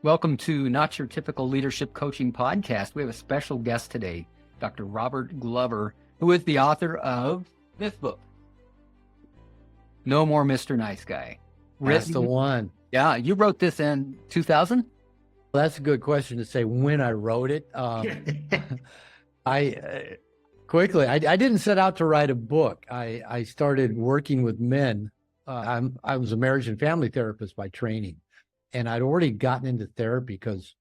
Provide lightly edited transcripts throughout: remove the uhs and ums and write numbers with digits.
Welcome to Not Your Typical Leadership Coaching Podcast. We have a special guest today, Dr. Robert Glover, who is the author of this book, No More Mr. Nice Guy. That's the one. Yeah, you wrote this in 2000? Well, that's a good question to say when I wrote it. I didn't set out to write a book. I started working with men. I was a marriage and family therapist by training. And I'd already gotten into therapy because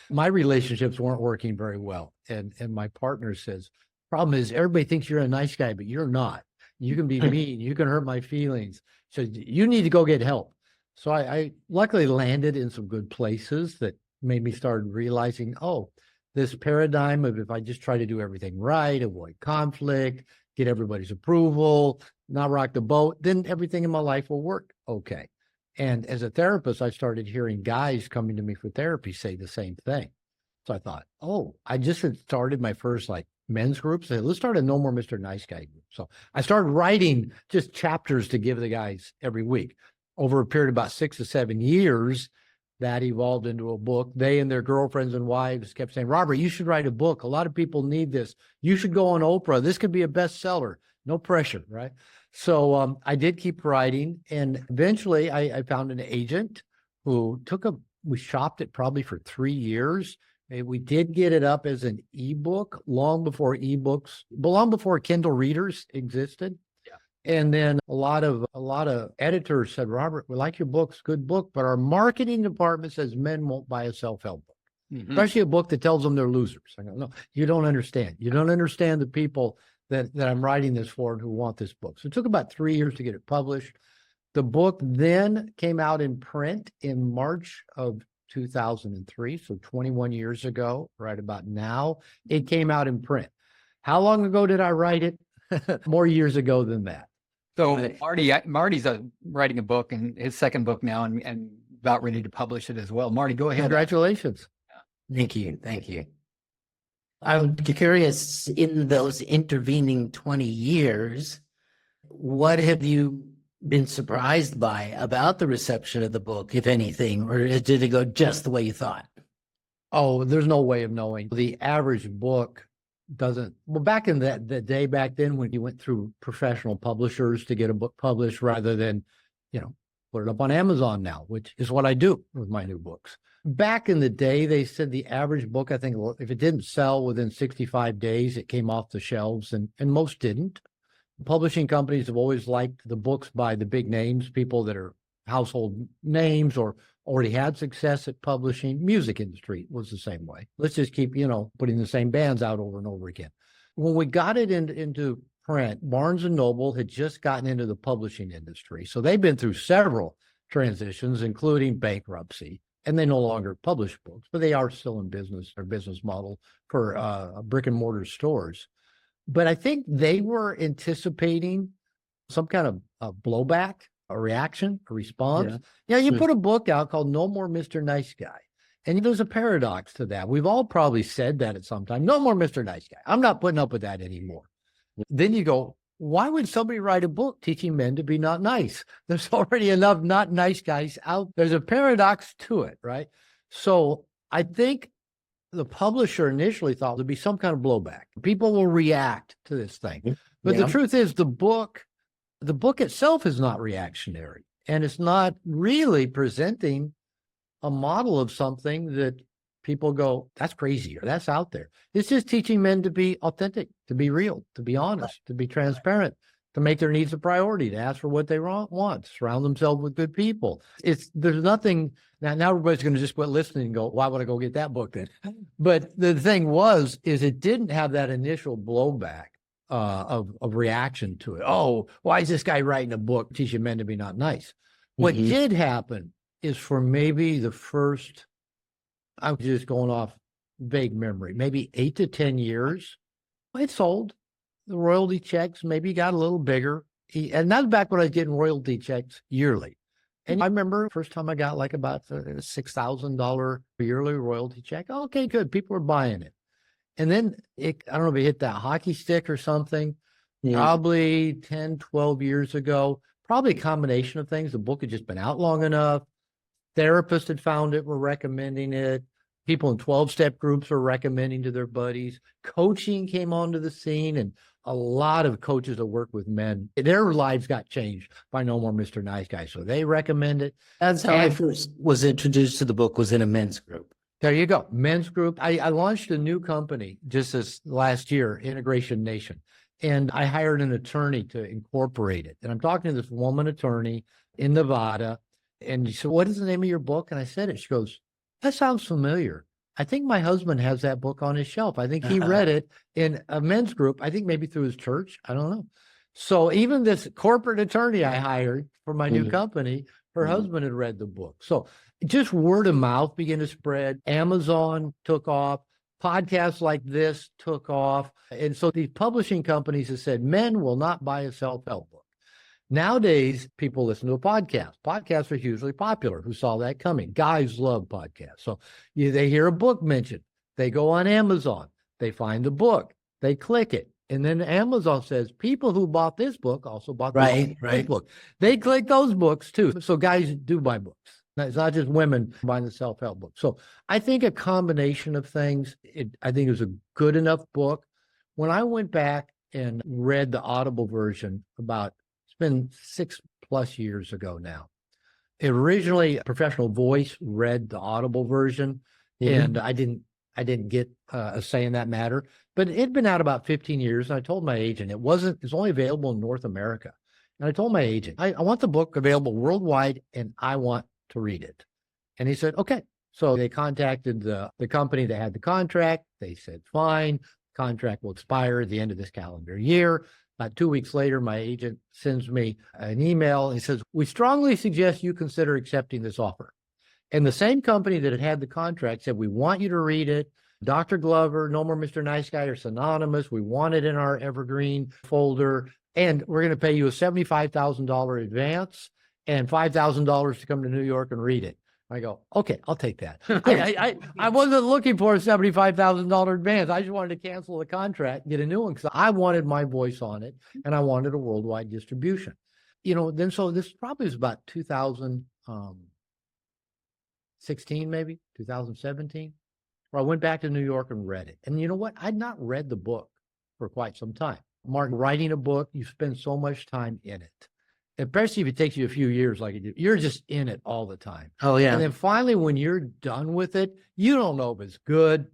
my relationships weren't working very well. And my partner says, problem is everybody thinks you're a nice guy, but you're not. You can be mean. You can hurt my feelings. So you need to go get help. So I luckily landed in some good places that made me start realizing, this paradigm of if I just try to do everything right, avoid conflict, get everybody's approval, not rock the boat, then everything in my life will work okay. And as a therapist, I started hearing guys coming to me for therapy say the same thing. So I thought, I just had started my first men's group. So let's start a No More Mr. Nice Guy group. So I started writing just chapters to give the guys every week. Over a period of about 6 to 7 years, that evolved into a book. They and their girlfriends and wives kept saying, Robert, you should write a book. A lot of people need this. You should go on Oprah. This could be a bestseller. No pressure, right? So I did keep writing, and eventually I found an agent who we shopped it probably for 3 years. We did get it up as an ebook long before Kindle readers existed. Yeah. And then a lot of editors said, Robert, we like your books, good book, but our marketing department says men won't buy a self-help book, especially a book that tells them they're losers. I go, no, you don't understand. You don't understand the people that I'm writing this for and who want this book. So it took about 3 years to get it published. The book then came out in print in March of 2003, so 21 years ago, right about now, it came out in print. How long ago did I write it? More years ago than that. So Marty's writing a book, and his second book now, and about ready to publish it as well. Marty, go ahead. Congratulations. Thank you. I'm curious, in those intervening 20 years, what have you been surprised by about the reception of the book, if anything, or did it go just the way you thought? Oh, there's no way of knowing. The average book doesn't. Well, back in the day back then when you went through professional publishers to get a book published rather than, put it up on Amazon now, which is what I do with my new books. Back in the day, they said the average book, I think if it didn't sell within 65 days, it came off the shelves, and most didn't. Publishing companies have always liked the books by the big names, people that are household names or already had success at publishing. Music industry was the same way. Let's just keep, putting the same bands out over and over again. When we got it into print, Barnes & Noble had just gotten into the publishing industry. So they've been through several transitions, including bankruptcy. And they no longer publish books, but they are still in business, their business model for brick and mortar stores. But I think they were anticipating some kind of blowback, a reaction, a response. Yeah, you put a book out called No More Mr. Nice Guy. And there's a paradox to that. We've all probably said that at some time. No more Mr. Nice Guy. I'm not putting up with that anymore. Then you go, why would somebody write a book teaching men to be not nice? There's already enough not nice guys out. There's a paradox to it, right? So I think the publisher initially thought there'd be some kind of blowback. People will react to this thing. But the truth is the book itself is not reactionary. And it's not really presenting a model of something that people go, that's crazy, or that's out there. It's just teaching men to be authentic, to be real, to be honest, to be transparent, to make their needs a priority, to ask for what they want, surround themselves with good people. There's nothing, now everybody's going to just quit listening and go, why would I go get that book then? But the thing is it didn't have that initial blowback of reaction to it. Oh, why is this guy writing a book teaching men to be not nice? What did happen is for maybe the first, I'm just going off vague memory, maybe 8 to 10 years, it sold. The royalty checks maybe got a little bigger. And that's back when I was getting royalty checks yearly. And I remember first time I got about a $6,000 yearly royalty check. Okay, good. People are buying it. And then I don't know if it hit that hockey stick or something, probably 10, 12 years ago, probably a combination of things. The book had just been out long enough. Therapists had found it, were recommending it. People in 12-step groups were recommending to their buddies. Coaching came onto the scene, and a lot of coaches that work with men, their lives got changed by No More Mr. Nice Guy. So they recommend it. That's how I first was introduced to the book, was in a men's group. There you go. Men's group. I launched a new company just this last year, Integration Nation, and I hired an attorney to incorporate it. And I'm talking to this woman attorney in Nevada, and she said, "What is the name of your book?" And I said it. She goes, "That sounds familiar. I think my husband has that book on his shelf. I think he read it in a men's group. I think maybe through his church. I don't know." So even this corporate attorney I hired for my new company, her husband had read the book. So just word of mouth began to spread. Amazon took off. Podcasts like this took off. And so these publishing companies have said, men will not buy a self-help book. Nowadays, people listen to a podcast. Podcasts are hugely popular. Who saw that coming? Guys love podcasts. So they hear a book mentioned. They go on Amazon. They find the book. They click it. And then Amazon says, people who bought this book also bought this book. They click those books too. So guys do buy books. It's not just women buying the self-help book. So I think a combination of things, I think it was a good enough book. When I went back and read the Audible version it's been 6+ years ago now. Originally, a professional voice read the Audible version, and I didn't get a say in that matter. But it had been out about 15 years, and I told my agent it's only available in North America. And I told my agent, I want the book available worldwide, and I want to read it. And he said, okay. So they contacted the company that had the contract. They said, fine, contract will expire at the end of this calendar year. About 2 weeks later, my agent sends me an email. He says, we strongly suggest you consider accepting this offer. And the same company that had the contract said, we want you to read it. Dr. Glover, No More Mr. Nice Guy are synonymous. We want it in our evergreen folder. And we're going to pay you a $75,000 advance and $5,000 to come to New York and read it. I go, okay, I'll take that. I wasn't looking for a $75,000 advance. I just wanted to cancel the contract, get a new one, because I wanted my voice on it, and I wanted a worldwide distribution. So this probably was about 2016, maybe 2017, where I went back to New York and read it. And you know what? I'd not read the book for quite some time. Mark, writing a book, you spend so much time in it. Especially if it takes you a few years like it did. You're just in it all the time. Oh, yeah. And then finally, when you're done with it, you don't know if it's good.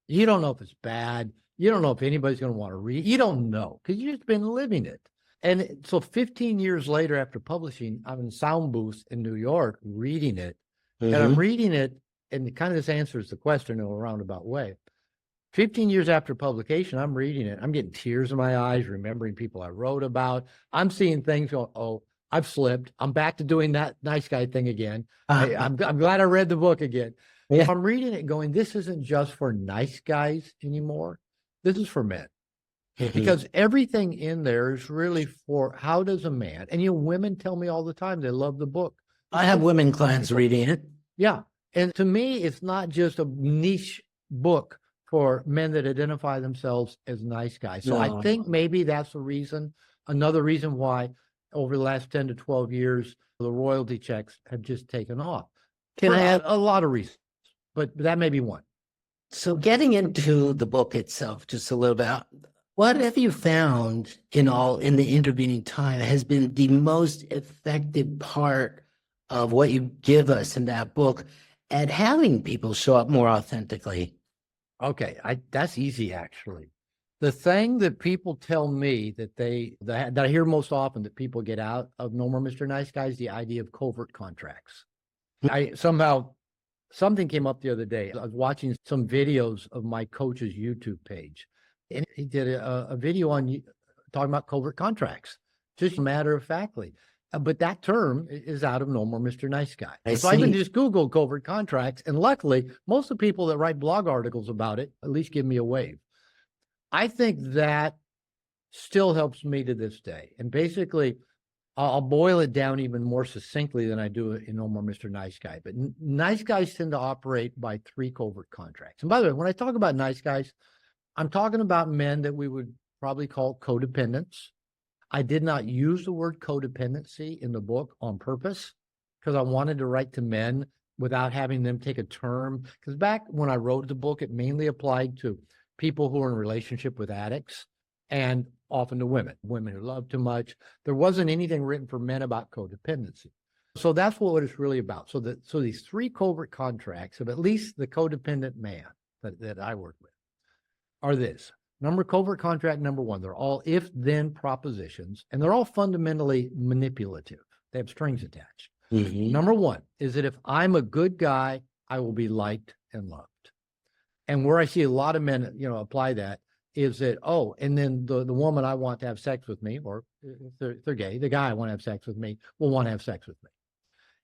You don't know if it's bad. You don't know if anybody's going to want to read it. You don't know because you've just been living it. And so 15 years later after publishing, I'm in sound booths in New York reading it. And I'm reading it, and kind of this answers the question in a roundabout way. 15 years after publication, I'm reading it. I'm getting tears in my eyes, remembering people I wrote about. I'm seeing things go, oh, I've slipped. I'm back to doing that nice guy thing again. I'm glad I read the book again. Yeah. I'm reading it going, this isn't just for nice guys anymore. This is for men. Because everything in there is really for how does a man, and women tell me all the time they love the book. I have women clients reading it. Yeah. And to me, it's not just a niche book for men that identify themselves as nice guys. So I think maybe that's the reason, another reason why over the last 10 to 12 years, the royalty checks have just taken off. Can I add a lot of reasons, but that may be one. So getting into the book itself, just a little bit, what have you found in the intervening time has been the most effective part of what you give us in that book at having people show up more authentically? Okay, that's easy, actually. The thing that people tell me that I hear most often that people get out of No More Mr. Nice Guy is the idea of covert contracts. Something came up the other day. I was watching some videos of my coach's YouTube page, and he did a video on talking about covert contracts, just matter of factly. But that term is out of No More Mr. Nice Guy. So I can just Google covert contracts. And luckily, most of the people that write blog articles about it at least give me a wave. I think that still helps me to this day. And basically, I'll boil it down even more succinctly than I do in No More Mr. Nice Guy. But nice guys tend to operate by 3 covert contracts. And by the way, when I talk about nice guys, I'm talking about men that we would probably call codependents. I did not use the word codependency in the book on purpose. because I wanted to write to men without having them take a term. Because back when I wrote the book, it mainly applied to people who are in a relationship with addicts and often to women who love too much. There wasn't anything written for men about codependency. So that's what it's really about. So these 3 covert contracts of at least the codependent man that I work with are this. Covert contract number 1, they're all if-then propositions, and they're all fundamentally manipulative. They have strings attached. Number 1 is that if I'm a good guy, I will be liked and loved. And where I see a lot of men, apply that is that, and then the woman I want to have sex with me, or if they're gay, the guy I want to have sex with me will want to have sex with me.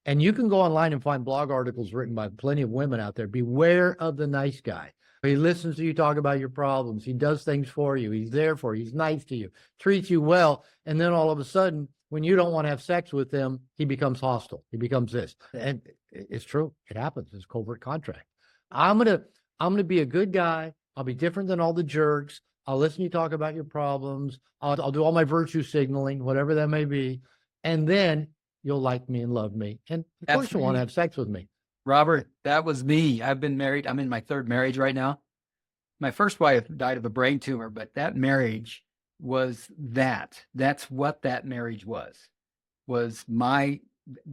And you can go online and find blog articles written by plenty of women out there. Beware of the nice guy. He listens to you talk about your problems. He does things for you. He's there for you. He's nice to you, treats you well. And then all of a sudden, when you don't want to have sex with him, he becomes hostile. He becomes this. And it's true. It happens. It's covert contract. I'm gonna be a good guy. I'll be different than all the jerks. I'll listen to you talk about your problems. I'll do all my virtue signaling, whatever that may be. And then you'll like me and love me. And of course you'll want to have sex with me. Robert, that was me. I've been married. I'm in my 3rd marriage right now. My first wife died of a brain tumor, but that marriage was that. That's what that marriage was my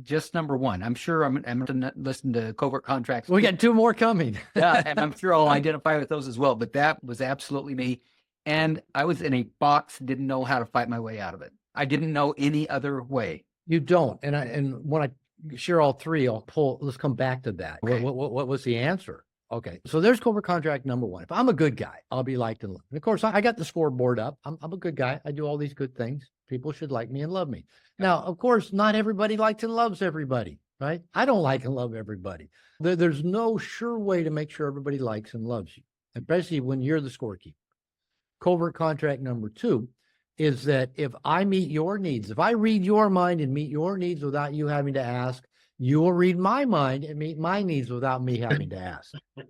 just number 1. I'm sure I'm going to listen to covert contracts. We got 2 more coming. Yeah, and I'm sure I'll identify with those as well. But that was absolutely me. And I was in a box, didn't know how to fight my way out of it. I didn't know any other way. You don't. And when I share all 3, let's come back to that. Okay. What was the answer? Okay. So there's covert contract number 1. If I'm a good guy, I'll be liked and loved. And of course, I got the scoreboard up. I'm a good guy. I do all these good things. People should like me and love me. Now, of course, not everybody likes and loves everybody, right? I don't like and love everybody. There's no sure way to make sure everybody likes and loves you, especially when you're the scorekeeper. Covert contract number 2 is that if I meet your needs, if I read your mind and meet your needs without you having to ask, you will read my mind and meet my needs without me having to ask. All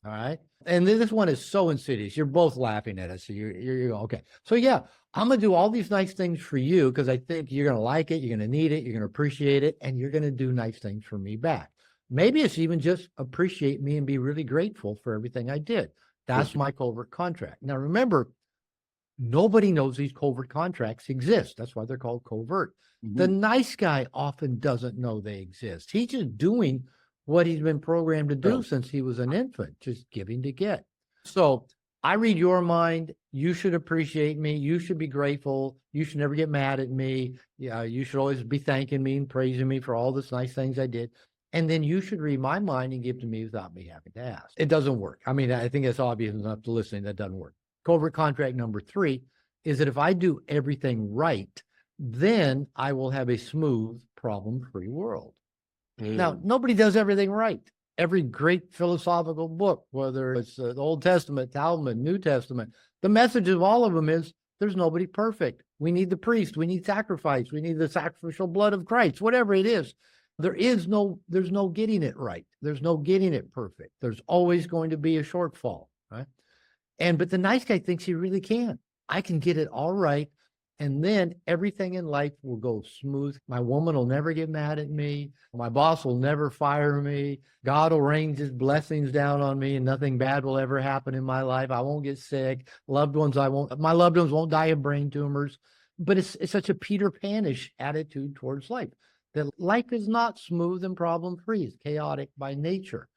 right. And this one is so insidious. You're both laughing at us. So you're okay. So yeah, I'm going to do all these nice things for you because I think you're going to like it. You're going to need it. You're going to appreciate it. And you're going to do nice things for me back. Maybe it's even just appreciate me and be really grateful for everything I did. That's my covert contract. Now, remember, nobody knows these covert contracts exist. That's why they're called covert. The nice guy often doesn't know they exist. He's just doing what he's been programmed to do since he was an infant, just giving to get. So I read your mind. You should appreciate me. You should be grateful. You should never get mad at me. Yeah, you should always be thanking me and praising me for all the nice things I did. And then you should read my mind and give to me without me having to ask. It doesn't work. I mean, I think it's obvious enough to listening that doesn't work. Covert contract number 3 is that if I do everything right, then I will have a smooth, problem-free world. Now, nobody does everything right. Every great philosophical book, whether it's the Old Testament, Talmud, New Testament, the message of all of them is there's nobody perfect. We need the priest. We need sacrifice. We need the sacrificial blood of Christ, whatever it is. There's no getting it right. There's no getting it perfect. There's always going to be a shortfall, right? But the nice guy thinks he really can. I can get it all right. And then everything in life will go smooth. My woman will never get mad at me. My boss will never fire me. God will rain his blessings down on me and nothing bad will ever happen in my life. I won't get sick. My loved ones won't die of brain tumors. But it's such a Peter Pan-ish attitude towards life. That life is not smooth and problem-free. It's chaotic by nature.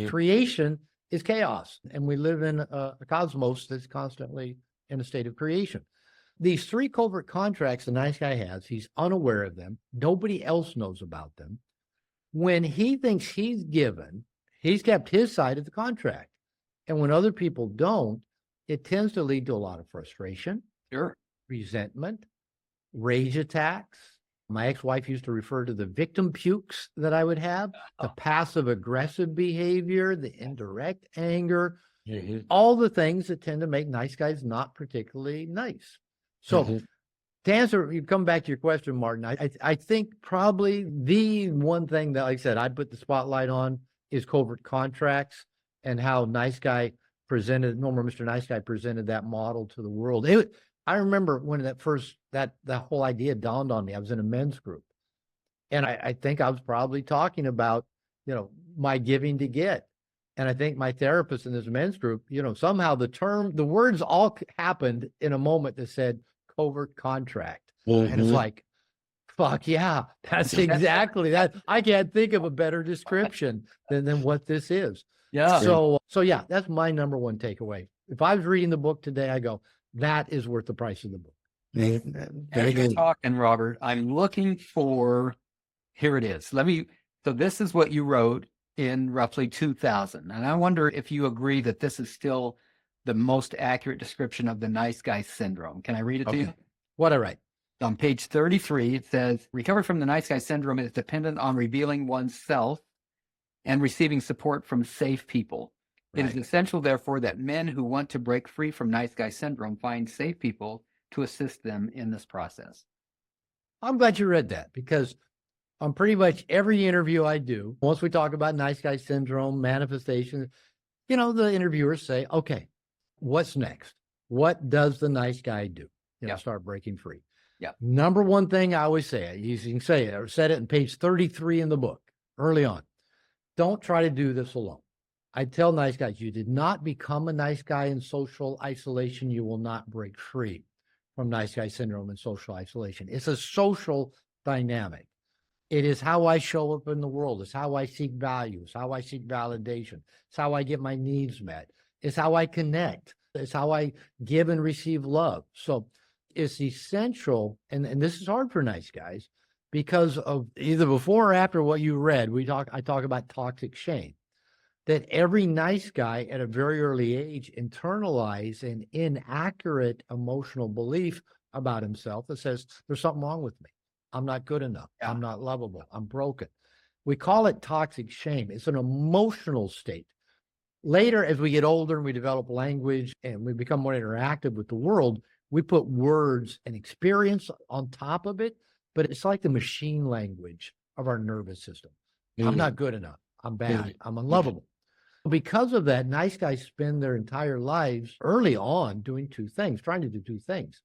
Creation is chaos. And we live in a cosmos that's constantly in a state of creation. These 3 covert contracts the nice guy has, he's unaware of them. Nobody else knows about them. When he thinks he's given, he's kept his side of the contract. And when other people don't, it tends to lead to a lot of frustration, resentment, rage attacks. My ex-wife used to refer to the victim pukes that I would have, the passive aggressive behavior, the indirect anger, all the things that tend to make nice guys not particularly nice. So to answer, you come back to your question, Martin, I think probably the one thing that, like I said, I put the spotlight on is covert contracts and how Nice Guy presented, Mr. Nice Guy presented that model to the world. I remember when that whole idea dawned on me. I was in a men's group And I think I was probably talking about, my giving to get. And I think my therapist in this men's group, somehow the words all happened in a moment that said covert contract. And it's like, fuck yeah, that's exactly that. I can't think of a better description than what this is. Yeah. So yeah, that's my number one takeaway. If I was reading the book today, I go, that is worth the price of the book. Very As you're good. talking, Robert, I'm looking for, here it is. So this is what you wrote in roughly 2000. And I wonder if you agree that this is still the most accurate description of the nice guy syndrome. Can I read it to you? What I write? On page 33, it says, recovery from the nice guy syndrome is dependent on revealing oneself and receiving support from safe people. It is essential, therefore, that men who want to break free from nice guy syndrome find safe people to assist them in this process. I'm glad you read that, because on pretty much every interview I do, once we talk about nice guy syndrome, manifestation, the interviewers say, okay, what's next? What does the nice guy do? Start breaking free. Yeah. Number one thing I always say, you can say it, or said it in page 33 in the book early on. Don't try to do this alone. I tell nice guys, you did not become a nice guy in social isolation. You will not break free from nice guy syndrome and social isolation. It's a social dynamic. It is how I show up in the world. It's how I seek value. It's how I seek validation. It's how I get my needs met. It's how I connect. It's how I give and receive love. So it's essential, and this is hard for nice guys, because of either before or after what you read, I talk about toxic shame, that every nice guy at a very early age internalize an inaccurate emotional belief about himself that says, there's something wrong with me. I'm not good enough. Yeah. I'm not lovable. I'm broken. We call it toxic shame. It's an emotional state. Later, as we get older and we develop language and we become more interactive with the world, we put words and experience on top of it, but it's like the machine language of our nervous system. I'm not good enough. I'm bad. I'm unlovable. Because of that, nice guys spend their entire lives early on doing trying to do two things.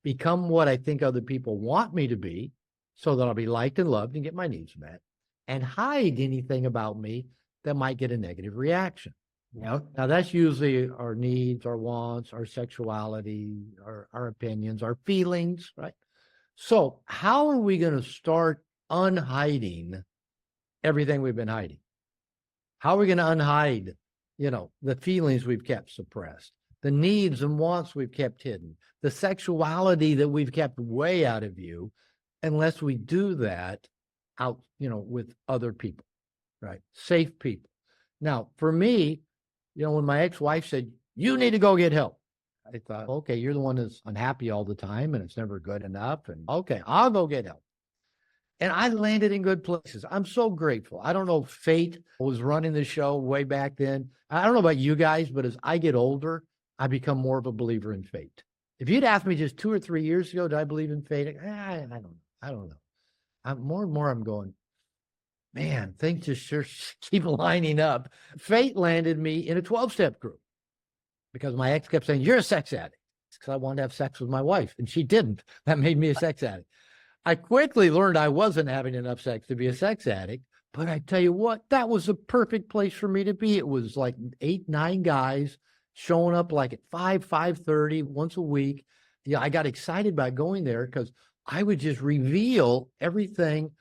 Become what I think other people want me to be, so that I'll be liked and loved and get my needs met, and hide anything about me that might get a negative reaction. Now that's usually our needs, our wants, our sexuality, our opinions, our feelings, right? So how are we going to start unhiding everything we've been hiding? How are we going to unhide, the feelings we've kept suppressed, the needs and wants we've kept hidden, the sexuality that we've kept way out of view, unless we do that out, with other people, right? Safe people. Now, for me, when my ex-wife said, you need to go get help, I thought, okay, you're the one that's unhappy all the time and it's never good enough. And okay, I'll go get help. And I landed in good places. I'm so grateful. I don't know if fate was running the show way back then. I don't know about you guys, but as I get older, I become more of a believer in fate. If you'd asked me just 2 or 3 years ago, do I believe in fate? I don't know. More and more I'm going, man, things just sure keep lining up. Fate landed me in a 12-step group because my ex kept saying, you're a sex addict, because I wanted to have sex with my wife, and she didn't. That made me a sex addict. I quickly learned I wasn't having enough sex to be a sex addict, but I tell you what, that was the perfect place for me to be. It was like 8, 9 guys showing up like at 5:30 once a week. I got excited by going there because I would just reveal everything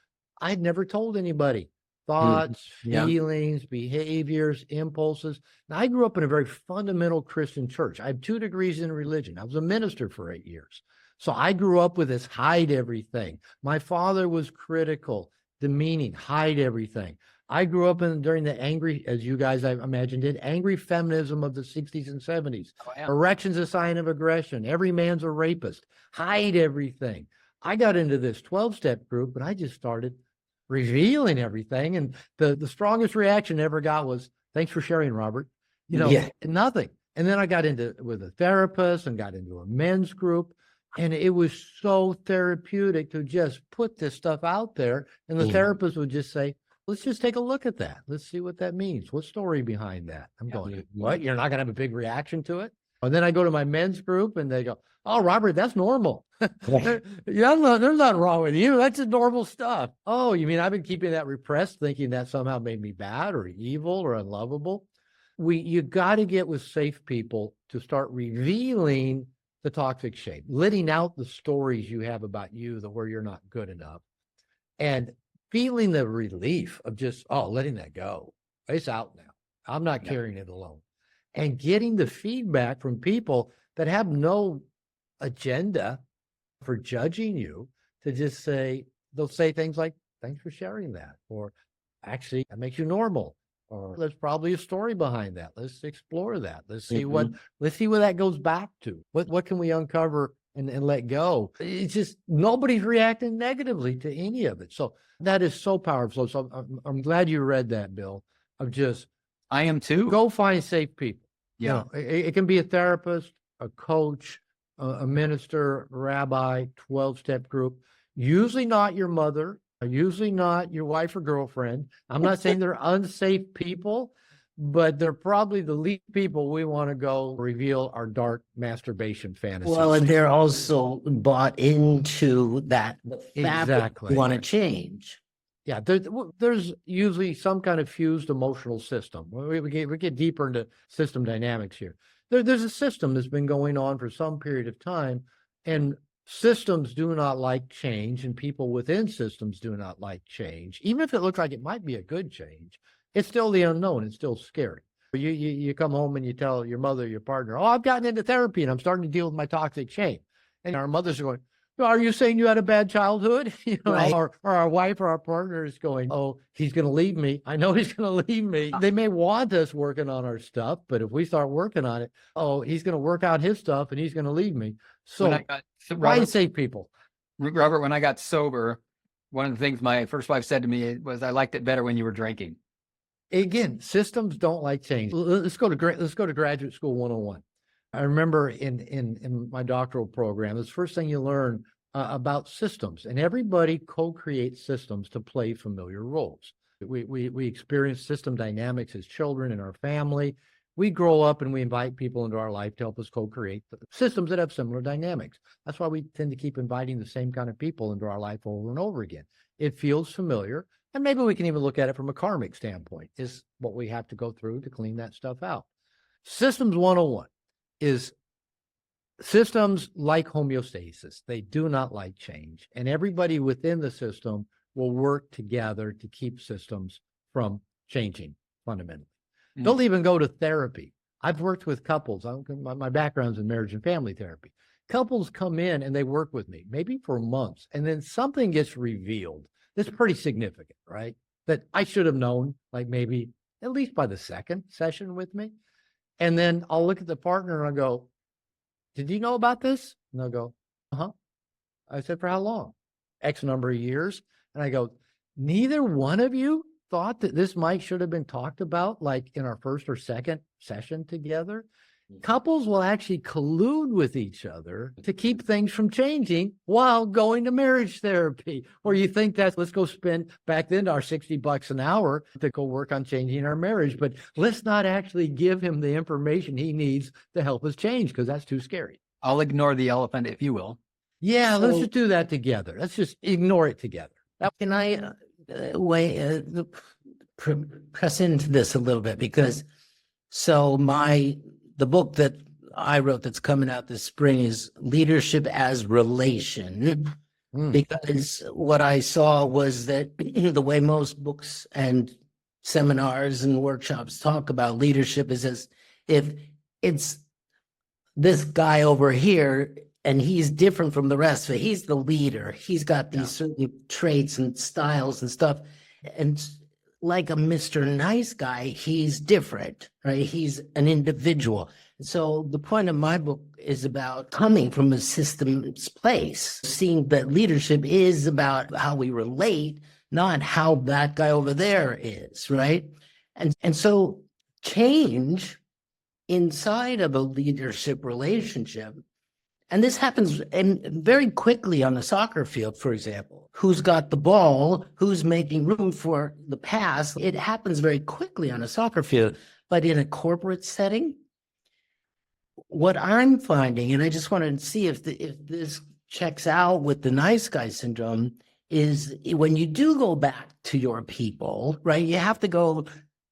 I'd never told anybody. Thoughts, feelings, behaviors, impulses. Now, I grew up in a very fundamental Christian church. I have 2 degrees in religion. I was a minister for 8 years. So I grew up with this hide everything. My father was critical, demeaning, hide everything. I grew up during the angry, as you guys, I imagine, did, angry feminism of the 60s and 70s. Oh, yeah. Erection's a sign of aggression. Every man's a rapist. Hide everything. I got into this 12-step group and I just started revealing everything. And the strongest reaction I ever got was, thanks for sharing, Robert. Nothing. And then I got with a therapist and got into a men's group. And it was so therapeutic to just put this stuff out there. And the therapist would just say, let's just take a look at that. Let's see what that means. What story behind that? I'm going, what? You're not going to have a big reaction to it? And then I go to my men's group and they go, "Oh, Robert, that's normal." Yeah, there's nothing wrong with you. That's just normal stuff. Oh, you mean I've been keeping that repressed, thinking that somehow made me bad or evil or unlovable? You got to get with safe people to start revealing the toxic shame, letting out the stories you have about you, where you're not good enough, and feeling the relief of just, letting that go. It's out now. I'm not carrying it alone. And getting the feedback from people that have no agenda for judging you, to just say, they'll say things like, "Thanks for sharing that," or "Actually, that makes you normal," or "There's probably a story behind that. Let's explore that. Let's see what that goes back to. What can we uncover and let go?" It's just nobody's reacting negatively to any of it. So that is so powerful. So I'm glad you read that, Bill. I am too. Go find safe people. Yeah. It can be a therapist, a coach, a minister, a rabbi, 12-step group. Usually not your mother, usually not your wife or girlfriend. I'm not saying they're unsafe people, but they're probably the least people we want to go reveal our dark masterbation fantasies. Well, and they're also bought into that Exactly. You want to change. Yeah, there's usually some kind of fused emotional system. We get deeper into system dynamics here. There's a system that's been going on for some period of time, and systems do not like change, and people within systems do not like change. Even if it looks like it might be a good change, it's still the unknown. It's still scary. You come home and you tell your mother, your partner, "Oh, I've gotten into therapy and I'm starting to deal with my toxic shame." And our mothers are going, "Are you saying you had a bad childhood?" Right. Or our wife or our partner is going, "Oh, he's going to leave me. I know he's going to leave me." They may want us working on our stuff, but if we start working on it, he's going to work out his stuff and he's going to leave me. So why safe people? Robert, when I got sober, one of the things my first wife said to me was, "I liked it better when you were drinking." Again, systems don't like change. Let's go to graduate school 101. I remember in my doctoral program, it's the first thing you learn about systems, and everybody co-creates systems to play familiar roles. We experience system dynamics as children in our family. We grow up and we invite people into our life to help us co-create systems that have similar dynamics. That's why we tend to keep inviting the same kind of people into our life over and over again. It feels familiar, and maybe we can even look at it from a karmic standpoint. Is what we have to go through to clean that stuff out. Systems 101 is systems like homeostasis. They do not like change, and everybody within the system will work together to keep systems from changing fundamentally. They'll even go to therapy. I've worked with couples. My background's in marriage and family therapy. Couples come in and they work with me, maybe for months, and then something gets revealed that's pretty significant, right? That I should have known, like maybe at least by the second session with me. And then I'll look at the partner and I'll go, "Did you know about this?" And they'll go, "Uh-huh." I said, "For how long?" "X number of years." And I go, "Neither one of you thought that this should have been talked about, like in our first or second session together?" Couples will actually collude with each other to keep things from changing while going to marriage therapy. Or you think that let's go spend back then our $60 an hour to go work on changing our marriage, but let's not actually give him the information he needs to help us change, because that's too scary. I'll ignore the elephant, if you will. Yeah, let's just do that together. Let's just ignore it together. Can I press into this a little bit? Because the book that I wrote that's coming out this spring is Leadership as Relation. Because what I saw was that the way most books and seminars and workshops talk about leadership is as if it's this guy over here and he's different from the rest of it. He's the leader. He's got these certain traits and styles and stuff. And like a Mr. Nice Guy, he's different, right? He's an individual. So the point of my book is about coming from a systems place, seeing that leadership is about how we relate, not how that guy over there is, right? And so change inside of a leadership relationship, and this happens very quickly on the soccer field, for example. Who's got the ball? Who's making room for the pass? It happens very quickly on a soccer field. But in a corporate setting, what I'm finding, and I just wanted to see if if this checks out with the nice guy syndrome, is when you do go back to your people, right? You have to go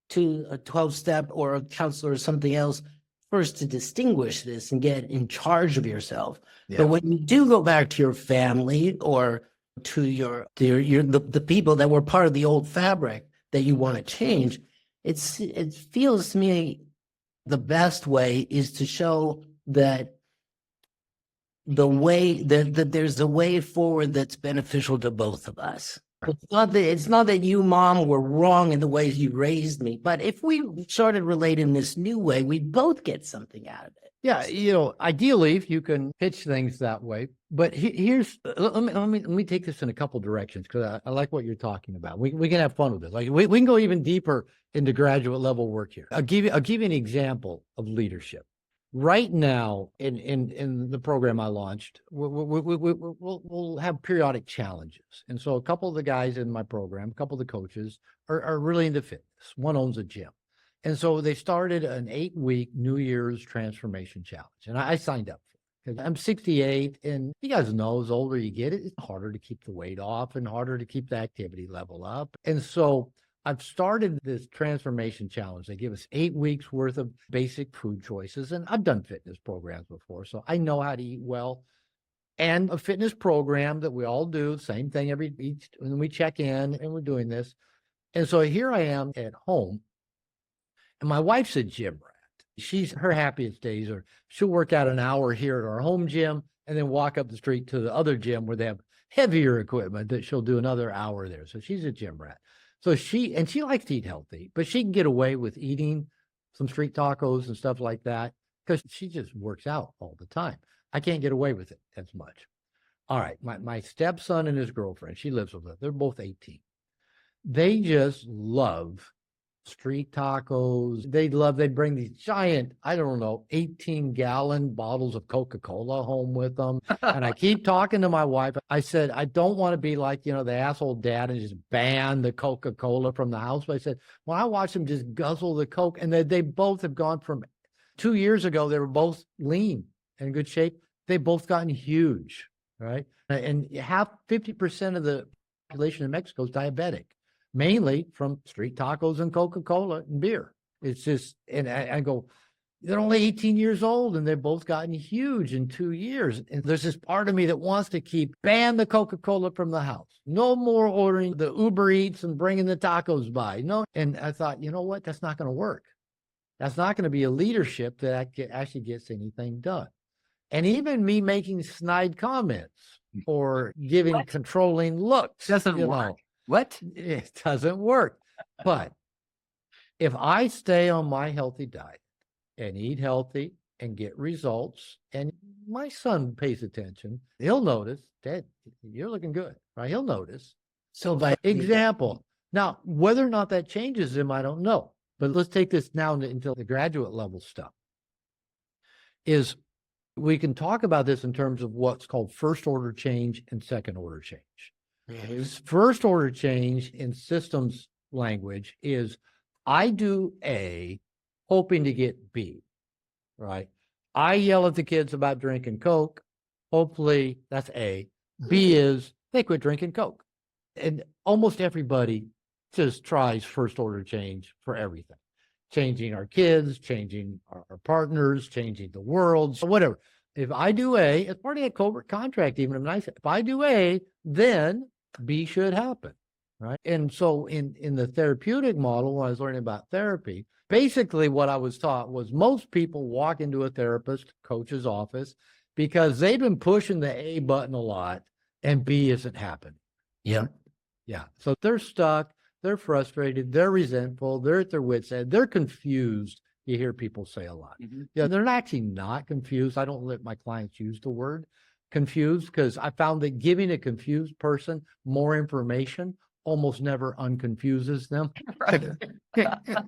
to a 12-step or a counselor or something else first to distinguish this and get in charge of yourself. Yeah. But when you do go back to your family or to the people that were part of the old fabric that you want to change, it feels to me the best way is to show that that there's a way forward that's beneficial to both of us. It's not that you, mom, were wrong in the ways you raised me, but if we started relating this new way, we'd both get something out of it. Yeah, ideally, if you can pitch things that way. But here's let me take this in a couple directions because I like what you're talking about. We can have fun with this. Like we can go even deeper into graduate level work here. I'll give you an example of leadership. Right now, in the program I launched, we'll have periodic challenges, and so a couple of the guys in my program, a couple of the coaches are really into fitness. One owns a gym. And so they started an 8-week New Year's transformation challenge. And I signed up for it because I'm 68. And you guys know, as older you get, it's harder to keep the weight off and harder to keep the activity level up. And so I've started this transformation challenge. They give us 8 weeks worth of basic food choices. And I've done fitness programs before, so I know how to eat well. And a fitness program that we all do, same thing when we check in and we're doing this. And so here I am at home. And my wife's a gym rat. Her happiest days are she'll work out an hour here at our home gym and then walk up the street to the other gym where they have heavier equipment that she'll do another hour there. So she's a gym rat. So she likes to eat healthy, but she can get away with eating some street tacos and stuff like that because she just works out all the time. I can't get away with it as much. All right. My stepson and his girlfriend, she lives with them. They're both 18. They just love street tacos. They bring these giant, 18-gallon bottles of Coca-Cola home with them. And I keep talking to my wife. I said, I don't want to be like, the asshole dad and just ban the Coca-Cola from the house. But I said, when I watch them just guzzle the Coke, and they both have gone from 2 years ago, they were both lean and in good shape. They both gotten huge, right? And 50% of the population in Mexico is diabetic, mainly from street tacos and Coca-Cola and beer. It's just, and I go, they're only 18 years old and they've both gotten huge in 2 years. And there's this part of me that wants to ban the Coca-Cola from the house. No more ordering the Uber Eats and bringing the tacos by. No. And I thought, you know what? That's not going to work. That's not going to be a leadership that actually gets anything done. And even me making snide comments or giving controlling looks Doesn't work. What? It doesn't work. But if I stay on my healthy diet and eat healthy and get results, and my son pays attention, he'll notice, Dad, you're looking good, right? He'll notice. So by example, now, whether or not that changes him, I don't know. But let's take this now into the graduate level stuff. We can talk about this in terms of what's called first order change and second order change. First order change in systems language is I do A hoping to get B, right? I yell at the kids about drinking Coke. Hopefully that's A. B is they quit drinking Coke. And almost everybody just tries first order change for everything. Changing our kids, changing our partners, changing the world, so whatever. If I do A, it's part of that covert contract, even if I do A, then B should happen, right? And so in the therapeutic model, when I was learning about therapy, basically what I was taught was most people walk into a therapist, coach's office, because they've been pushing the A button a lot and B isn't happening. Yeah. Yeah. So they're stuck, they're frustrated, they're resentful, they're at their wits' end, they're confused. You hear people say a lot. Mm-hmm. Yeah, they're actually not confused. I don't let my clients use the word confused because I found that giving a confused person more information almost never unconfuses them. Right.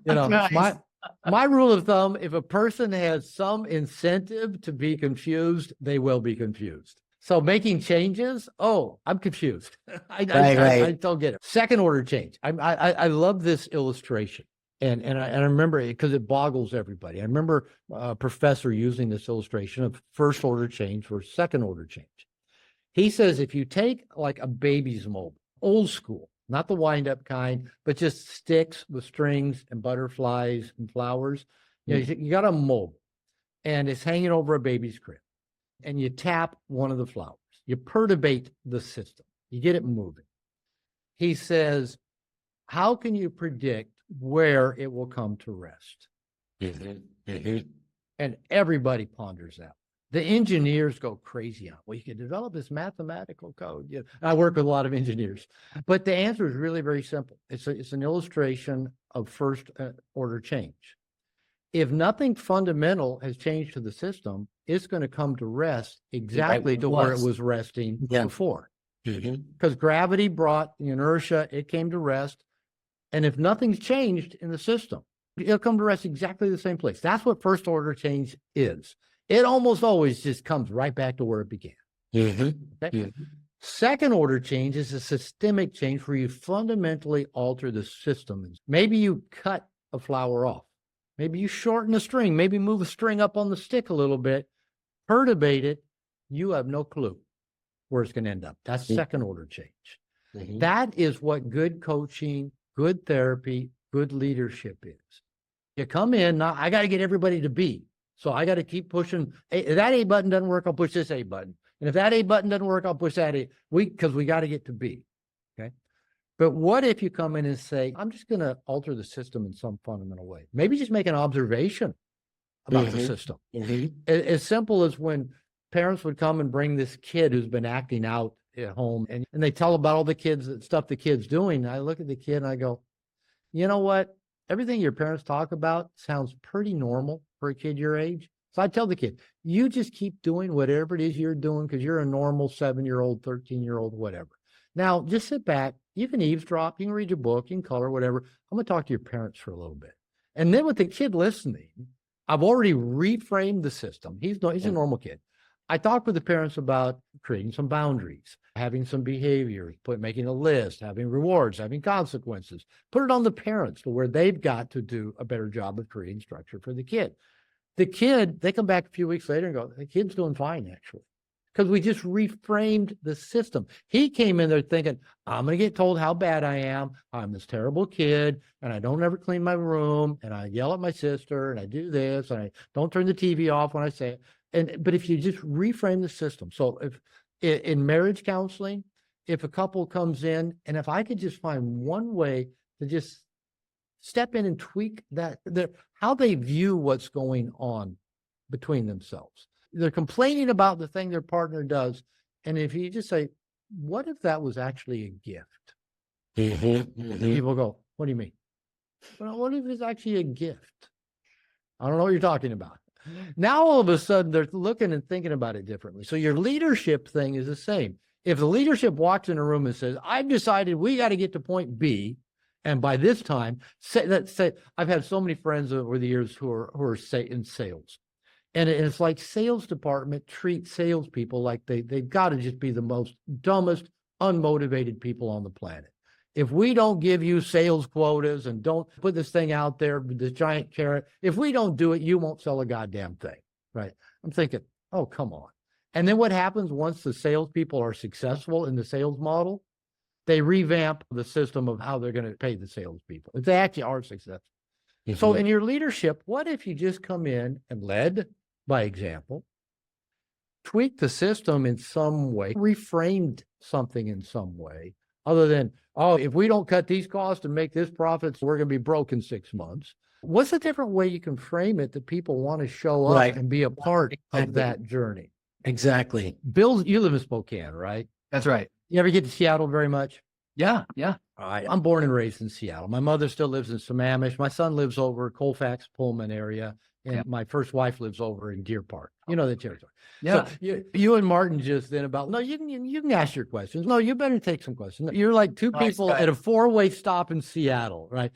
Nice. my rule of thumb, if a person has some incentive to be confused, they will be confused. So making changes, I'm confused. I don't get it. Second order change. I love this illustration. And I remember it because it boggles everybody. I remember a professor using this illustration of first order change versus second order change. He says if you take like a baby's mold, old school, not the wind up kind, but just sticks with strings and butterflies and flowers, you got a mold and it's hanging over a baby's crib, and you tap one of the flowers, you perturbate the system, you get it moving. He says, how can you predict where it will come to rest? And everybody ponders that. The engineers go crazy on, well, you can develop this mathematical code. I work with a lot of engineers, but the answer is really very simple. It's an illustration of first order change. If nothing fundamental has changed to the system, it's going to come to rest exactly to where it was resting before. Because gravity brought the inertia, it came to rest. And if nothing's changed in the system, it'll come to rest exactly the same place. That's what first order change is. It almost always just comes right back to where it began. Okay? Second order change is a systemic change where you fundamentally alter the system. Maybe you cut a flower off. Maybe you shorten a string. Maybe move a string up on the stick a little bit. Perturbate it. You have no clue where it's going to end up. That's second order change. That is what good coaching, good therapy, good leadership is. You come in, now I got to get everybody to B. So I got to keep pushing. If that A button doesn't work, I'll push this A button. And if that A button doesn't work, I'll push that A. Because we got to get to B. Okay. But what if you come in and say, I'm just going to alter the system in some fundamental way? Maybe just make an observation about the system. As simple as when parents would come and bring this kid who's been acting out at home, and they tell about all the stuff the kid's doing. I look at the kid and I go, you know what? Everything your parents talk about sounds pretty normal for a kid your age. So I tell the kid, you just keep doing whatever it is you're doing because you're a normal 7-year-old, 13-year-old, whatever. Now, just sit back. You can eavesdrop. You can read your book. You can color, whatever. I'm going to talk to your parents for a little bit. And then with the kid listening, I've already reframed the system. He's a normal kid. I talked with the parents about creating some boundaries, having some behaviors, making a list, having rewards, having consequences. Put it on the parents to where they've got to do a better job of creating structure for the kid. The kid, they come back a few weeks later and go, the kid's doing fine, actually. Because we just reframed the system. He came in there thinking, I'm going to get told how bad I am. I'm this terrible kid, and I don't ever clean my room, and I yell at my sister, and I do this, and I don't turn the TV off when I say it. But if you just reframe the system. So if in marriage counseling, if a couple comes in, and if I could just find one way to just step in and tweak how they view what's going on between themselves. They're complaining about the thing their partner does. And if you just say, what if that was actually a gift? People go, what do you mean? Well, what if it's actually a gift? I don't know what you're talking about. Now, all of a sudden, they're looking and thinking about it differently. So your leadership thing is the same. If the leadership walks in a room and says, I've decided we got to get to point B, and by this time, I've had so many friends over the years who are in sales. And it's like sales department treats salespeople like they've got to just be the most dumbest, unmotivated people on the planet. If we don't give you sales quotas and don't put this thing out there, this giant carrot, if we don't do it, you won't sell a goddamn thing, right? I'm thinking, oh, come on. And then what happens once the salespeople are successful in the sales model? They revamp the system of how they're going to pay the salespeople. If they actually are successful. So in your leadership, what if you just come in and led by example, tweak the system in some way, reframed something in some way, other than, oh, if we don't cut these costs and make this profit, we're going to be broke in 6 months. What's a different way you can frame it that people want to show up and be a part of that journey? Exactly. Bill, you live in Spokane, right? That's right. You ever get to Seattle very much? Yeah. All right. I'm born and raised in Seattle. My mother still lives in Sammamish. My son lives over Colfax, Pullman area. And my first wife lives over in Deer Park. You know the territory. Yeah. So you and Martin just then about, no, you can ask your questions. No, you better take some questions. You're like two people at a 4-way stop in Seattle, right?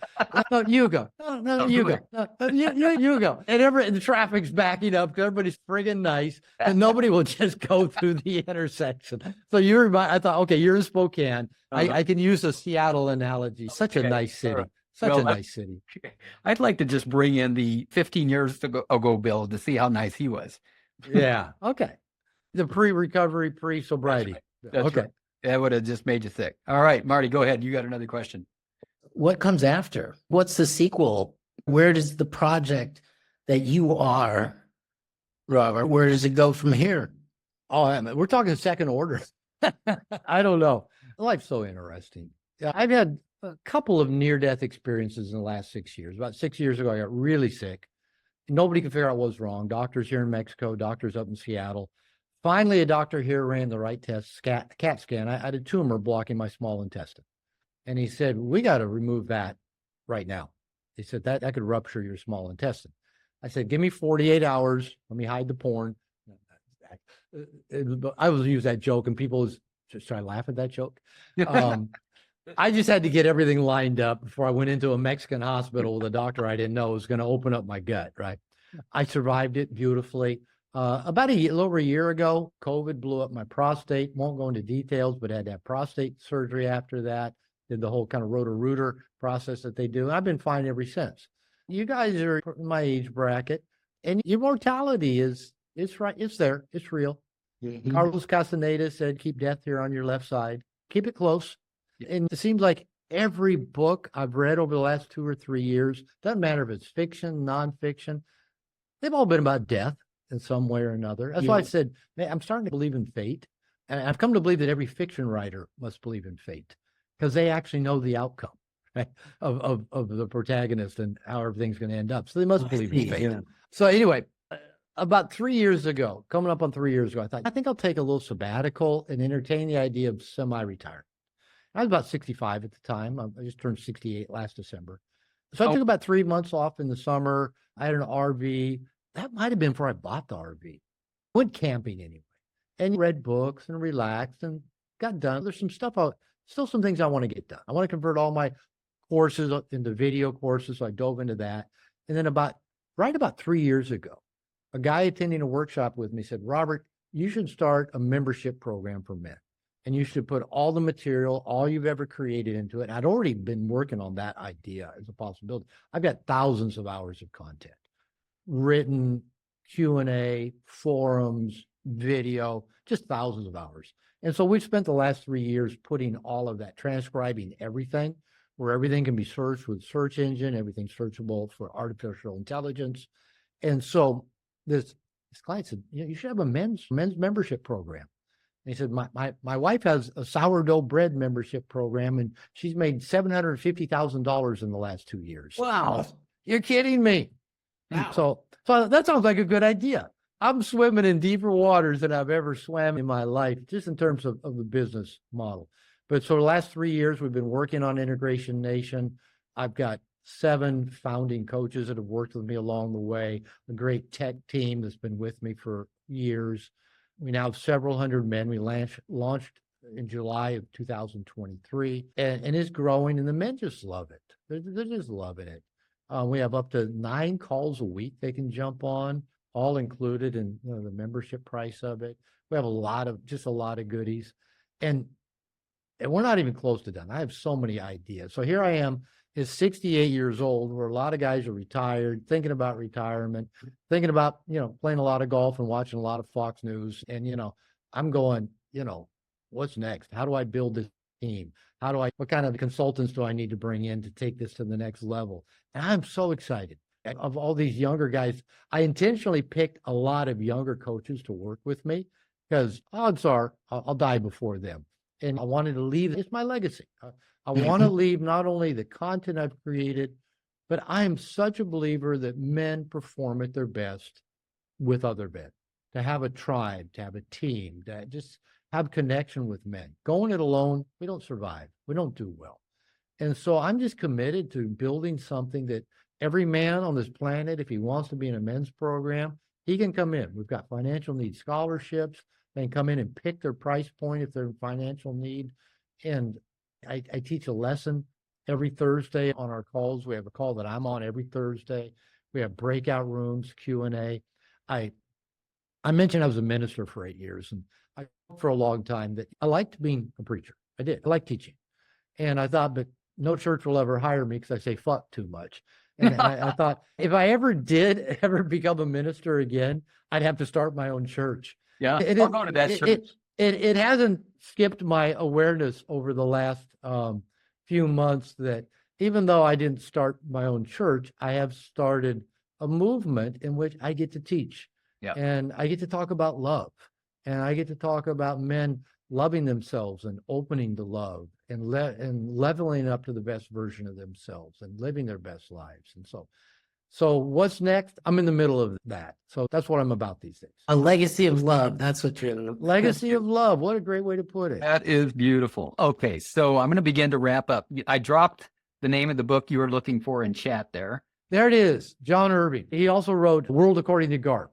No, you go. No, you go. No, you go. And the traffic's backing up because everybody's friggin' nice and nobody will just go through the intersection. So I thought, okay, you're in Spokane. I can use a Seattle analogy. Such a nice city. Such Well, a nice city. I'd like to just bring in the 15 years ago Bill to see how nice he was. Yeah. Okay. The pre-recovery, pre-sobriety. That's Okay. right. That would have just made you sick. All right, Marty, go ahead. You got another question. What comes after? What's the sequel? Where does the project that you are, Robert, where does it go from here? Oh, I mean, we're talking second order. I don't know. Life's so interesting. Yeah, I've had a couple of near-death experiences in the last 6 years. About 6 years ago, I got really sick. Nobody could figure out what was wrong. Doctors here in Mexico, doctors up in Seattle. Finally, a doctor here ran the right test, CAT scan. I had a tumor blocking my small intestine. And he said, we got to remove that right now. He said, that could rupture your small intestine. I said, give me 48 hours. Let me hide the porn. I was use that joke and people just try to laugh at that joke. I just had to get everything lined up before I went into a Mexican hospital with a doctor I didn't know was going to open up my gut, right? I survived it beautifully. About a little over a year ago, COVID blew up my prostate. Won't go into details, but had to have prostate surgery after that. Did the whole kind of rotor-rooter process that they do. And I've been fine ever since. You guys are in my age bracket, and your mortality it's right. It's there. It's real. Mhm. Carlos Castaneda said, keep death here on your left side. Keep it close. And it seems like every book I've read over the last 2 or 3 years, doesn't matter if it's fiction, nonfiction, they've all been about death in some way or another. That's why I said, man, I'm starting to believe in fate. And I've come to believe that every fiction writer must believe in fate because they actually know the outcome, right, of the protagonist and how everything's going to end up. So they must believe in fate. Yeah. So anyway, about 3 years ago, coming up on 3 years ago, I think I'll take a little sabbatical and entertain the idea of semi-retirement. I was about 65 at the time. I just turned 68 last December. So I took about 3 months off in the summer. I had an RV. That might have been before I bought the RV. Went camping anyway and read books and relaxed and got done. There's some stuff still some things I want to get done. I want to convert all my courses into video courses. So I dove into that. And then about 3 years ago, a guy attending a workshop with me said, Robert, you should start a membership program for men. And you should put all the material, all you've ever created into it. And I'd already been working on that idea as a possibility. I've got thousands of hours of content, written, Q&A, forums, video, just thousands of hours. And so we've spent the last 3 years putting all of that, transcribing everything, where everything can be searched with search engine, everything's searchable for artificial intelligence. And so this client said, you should have a men's membership program. And he said, my wife has a sourdough bread membership program, and she's made $750,000 in the last 2 years. Wow. You're kidding me. Wow. So that sounds like a good idea. I'm swimming in deeper waters than I've ever swam in my life, just in terms of the business model. But so the last 3 years, we've been working on Integration Nation. I've got 7 founding coaches that have worked with me along the way, a great tech team that's been with me for years. We now have several hundred men. We launched in July of 2023, and it's growing, and the men just love it. They're just loving it. We have up to 9 calls a week they can jump on, all included in the membership price of it. We have a lot of goodies, and we're not even close to done. I have so many ideas. So here I am, is 68 years old, where a lot of guys are retired, thinking about retirement, thinking about, playing a lot of golf and watching a lot of Fox News. And, I'm going, what's next? How do I build this team? What kind of consultants do I need to bring in to take this to the next level? And I'm so excited. Of all these younger guys, I intentionally picked a lot of younger coaches to work with me because odds are I'll die before them. And I wanted to leave, it's my legacy. I want to leave not only the content I've created, but I am such a believer that men perform at their best with other men, to have a tribe, to have a team, to just have connection with men. Going it alone, we don't survive. We don't do well. And so I'm just committed to building something that every man on this planet, if he wants to be in a men's program, he can come in. We've got financial need scholarships. They can come in and pick their price point if they're in financial need. And I teach a lesson every Thursday on our calls. We have a call that I'm on every Thursday. We have breakout rooms, Q&A. I mentioned I was a minister for 8 years, and I for a long time that I liked being a preacher. I did. I liked teaching. And I thought, but no church will ever hire me because I say fuck too much. And I thought if I ever did ever become a minister again, I'd have to start my own church. Yeah, It, I'll it, go to that it, church. it hasn't skipped my awareness over the last few months that even though I didn't start my own church, I have started a movement in which I get to teach. Yeah. And I get to talk about love. And I get to talk about men loving themselves and opening to love and leveling up to the best version of themselves and living their best lives. And so what's next? I'm in the middle of that. So that's what I'm about these days. A legacy of love. That's what you're in the Legacy of love. What a great way to put it. That is beautiful. Okay, so I'm going to begin to wrap up. I dropped the name of the book you were looking for in chat there. There it is. John Irving. He also wrote World According to Garp.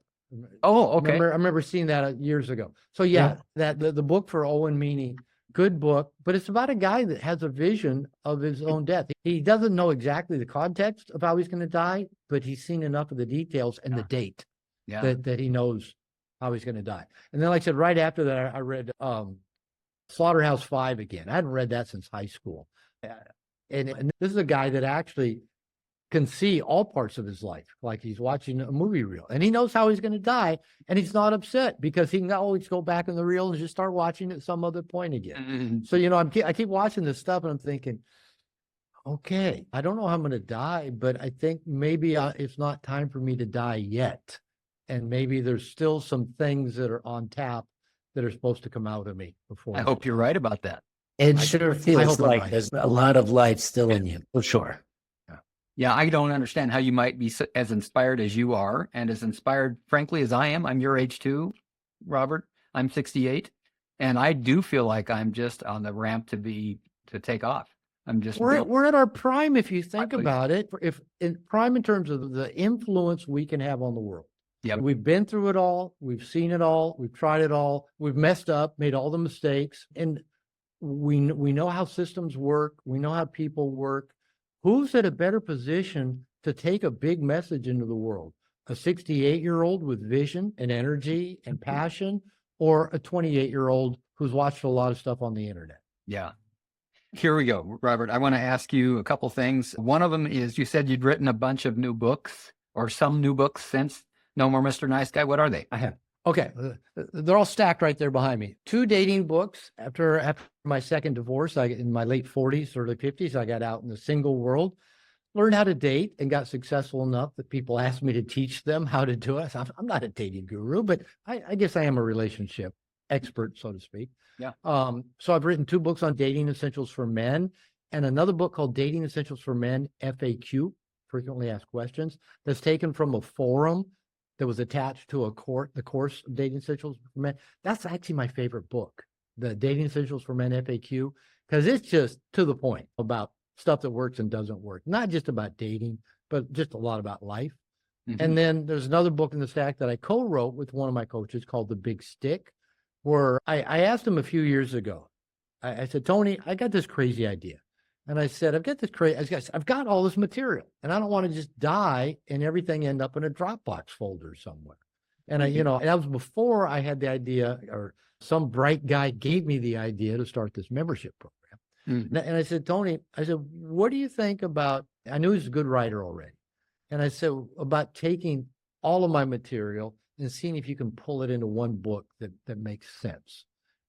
Oh, okay. I remember seeing that years ago. So yeah, the book for Owen Meany, good book, but it's about a guy that has a vision of his own death. He doesn't know exactly the context of how he's going to die, but he's seen enough of the details and the date that he knows how he's going to die. And then, like I said, right after that, I read Slaughterhouse-Five again. I hadn't read that since high school. And this is a guy that actually can see all parts of his life, like he's watching a movie reel, and he knows how he's going to die, and he's not upset because he can always go back in the reel and just start watching at some other point again. Mm-hmm. So, I keep watching this stuff and I'm thinking, okay, I don't know how I'm going to die, but I think maybe it's not time for me to die yet. And maybe there's still some things that are on tap that are supposed to come out of me before. I hope you're right about that. It sure feels hope I'm like right. there's a lot of life still in you, for sure. Yeah, I don't understand how you might be as inspired as you are and as inspired, frankly, as I am. I'm your age too, Robert. I'm 68. And I do feel like I'm just on the ramp to take off. I'm just we're at our prime if you think about it. If in prime in terms of the influence we can have on the world. Yeah, we've been through it all. We've seen it all. We've tried it all. We've messed up, made all the mistakes, and we know how systems work. We know how people work. Who's at a better position to take a big message into the world? A 68-year-old with vision and energy and passion, or a 28-year-old who's watched a lot of stuff on the internet? Yeah. Here we go, Robert. I want to ask you a couple things. One of them is you said you'd written a bunch of new books or some new books since No More Mr. Nice Guy. What are they? I have. Okay. They're all stacked right there behind me. 2 dating books. After my second divorce, in my late 40s, early 50s, I got out in the single world, learned how to date, and got successful enough that people asked me to teach them how to do it. I'm not a dating guru, but I guess I am a relationship expert, so to speak. Yeah. So I've written 2 books on dating essentials for men and another book called Dating Essentials for Men, FAQ, Frequently Asked Questions, that's taken from a forum that was attached to the course of Dating Essentials for Men. That's actually my favorite book, the Dating Essentials for Men FAQ, because it's just to the point about stuff that works and doesn't work. Not just about dating, but just a lot about life. Mm-hmm. And then there's another book in the stack that I co-wrote with one of my coaches called The Big Stick, where I asked him a few years ago, I said, Tony, I got this crazy idea. And I said, I've got all this material and I don't want to just die and everything end up in a Dropbox folder somewhere. And and that was before I had the idea, or some bright guy gave me the idea to start this membership program. Mm. And I said, Tony, what do you think about, I knew he was a good writer already. And I said, about taking all of my material and seeing if you can pull it into one book that makes sense.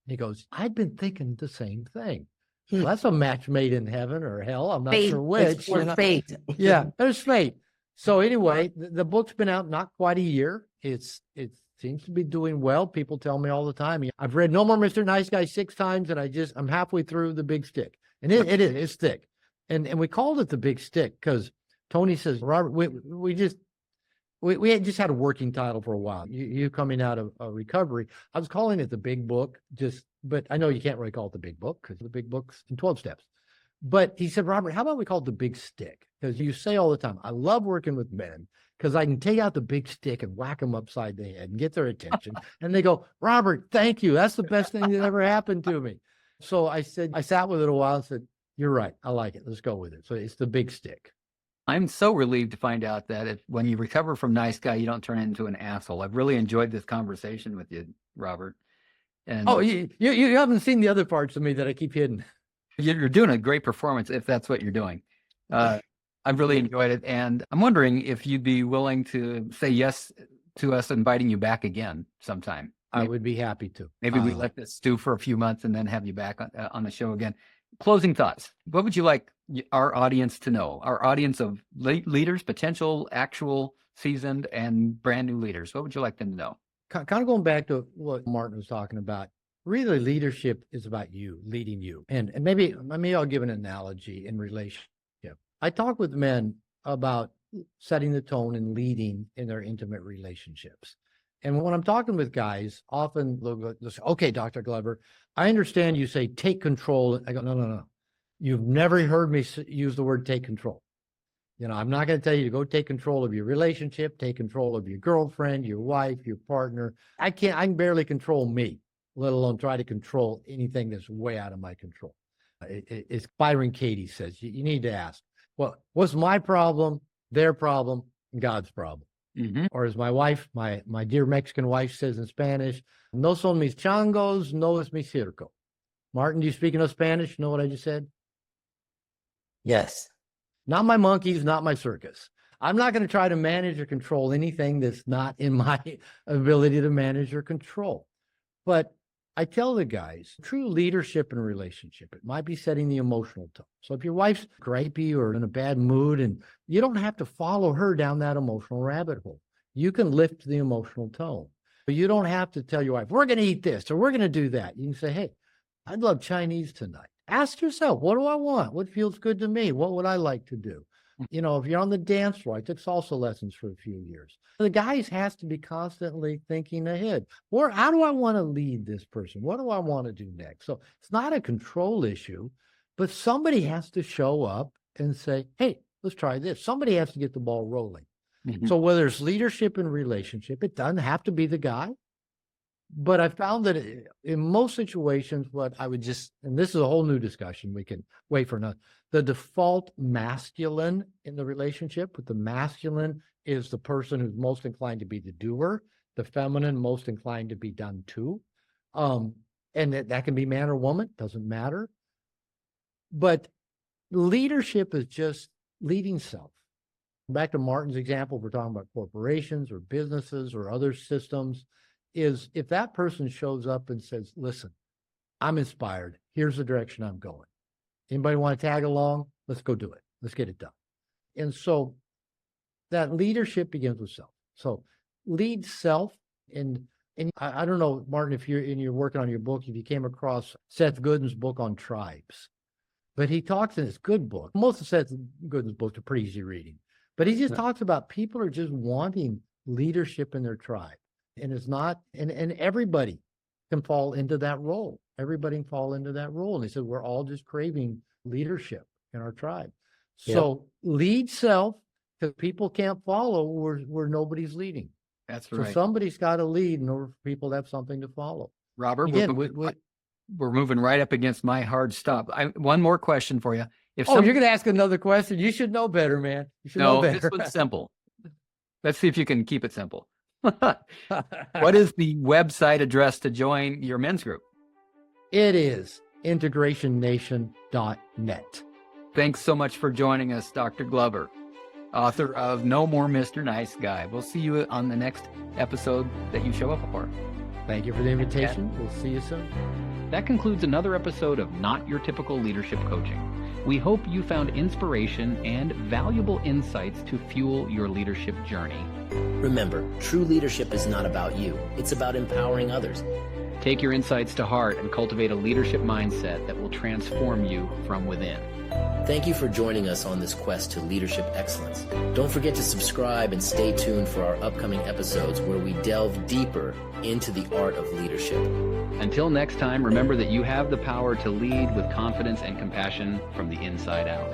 And he goes, I've been thinking the same thing. Well, that's a match made in heaven or hell. I'm not sure which. It's fate. Yeah, there's fate. So anyway, the book's been out not quite a year. It seems to be doing well. People tell me all the time. I've read No More Mr. Nice Guy 6 times, and I'm halfway through The Big Stick. And it's thick. And we called it The Big Stick because Tony says, Robert, we just had a working title for a while. You coming out of recovery. I was calling it The Big Book, but I know you can't really call it The Big Book because The Big Book's in 12 steps. But he said, Robert, how about we call it The Big Stick? Because you say all the time, I love working with men because I can take out the big stick and whack them upside the head and get their attention. And they go, Robert, thank you. That's the best thing that ever happened to me. So I sat with it a while and said, you're right. I like it. Let's go with it. So it's The Big Stick. I'm so relieved to find out that when you recover from Nice Guy, you don't turn into an asshole. I've really enjoyed this conversation with you, Robert. And you haven't seen the other parts of me that I keep hidden. You're doing a great performance if that's what you're doing. I've really enjoyed it. And I'm wondering if you'd be willing to say yes to us inviting you back again sometime. I would be happy to. Maybe we let this stew for a few months and then have you back on the show again. Closing thoughts. What would you like our audience to know? Our audience of leaders, potential, actual, seasoned, and brand new leaders. What would you like them to know? Kind of going back to what Martin was talking about. Really, leadership is about you, leading you. And maybe I'll give an analogy in relationship. I talk with men about setting the tone and leading in their intimate relationships. And when I'm talking with guys, often they'll say, okay, Dr. Glover, I understand you say take control. I go, no. You've never heard me use the word take control. I'm not going to tell you to go take control of your relationship, take control of your girlfriend, your wife, your partner. I can barely control me, let alone try to control anything that's way out of my control. It's Byron Katie says, you need to ask, well, what's my problem, their problem, and God's problem? Mm-hmm. Or as my wife, my dear Mexican wife says in Spanish, no son mis changos, no es mi circo. Martin, do you speak enough Spanish? Know what I just said? Yes. Not my monkeys, not my circus. I'm not going to try to manage or control anything that's not in my ability to manage or control. But I tell the guys, true leadership in a relationship, it might be setting the emotional tone. So if your wife's gripey or in a bad mood, and you don't have to follow her down that emotional rabbit hole. You can lift the emotional tone. But you don't have to tell your wife, we're going to eat this or we're going to do that. You can say, hey, I'd love Chinese tonight. Ask yourself, what do I want? What feels good to me? What would I like to do? If you're on the dance floor, I took salsa lessons for a few years. The guys has to be constantly thinking ahead. How do I want to lead this person? What do I want to do next? So it's not a control issue, but somebody has to show up and say, hey, let's try this. Somebody has to get the ball rolling. Mm-hmm. So whether it's leadership in relationship, it doesn't have to be the guy. But I found that in most situations, and this is a whole new discussion, we can wait for another. The default masculine in the relationship with the masculine is the person who's most inclined to be the doer, the feminine most inclined to be done to. And that can be man or woman, doesn't matter. But leadership is just leading self. Back to Martin's example, we're talking about corporations or businesses or other systems. Is if that person shows up and says, listen, I'm inspired. Here's the direction I'm going. Anybody want to tag along? Let's go do it. Let's get it done. And so that leadership begins with self. So lead self. And I don't know, Martin, if you're working on your book, if you came across Seth Godin's book on tribes, but he talks in his good book. Most of Seth Godin's books are pretty easy reading, but he just talks about people are just wanting leadership in their tribe. And it's not, and everybody can fall into that role. Everybody can fall into that role. And he said, we're all just craving leadership in our tribe. So lead self, because people can't follow where nobody's leading. That's right. So somebody's got to lead in order for people to have something to follow. Robert, again, we're moving right up against my hard stop. One more question for you. You're going to ask another question? You should know better, man. You should know better. This one's simple. Let's see if you can keep it simple. What is the website address to join your men's group? It is integrationnation.net. Thanks so much for joining us, Dr. Glover, author of No More Mr. Nice Guy. We'll see you on the next episode that you show up for. Thank you for the invitation. We'll see you soon. That concludes another episode of Not Your Typical Leadership Coaching. We hope you found inspiration and valuable insights to fuel your leadership journey. Remember, true leadership is not about you. It's about empowering others. Take your insights to heart and cultivate a leadership mindset that will transform you from within. Thank you for joining us on this quest to leadership excellence. Don't forget to subscribe and stay tuned for our upcoming episodes where we delve deeper into the art of leadership. Until next time, remember that you have the power to lead with confidence and compassion from the inside out.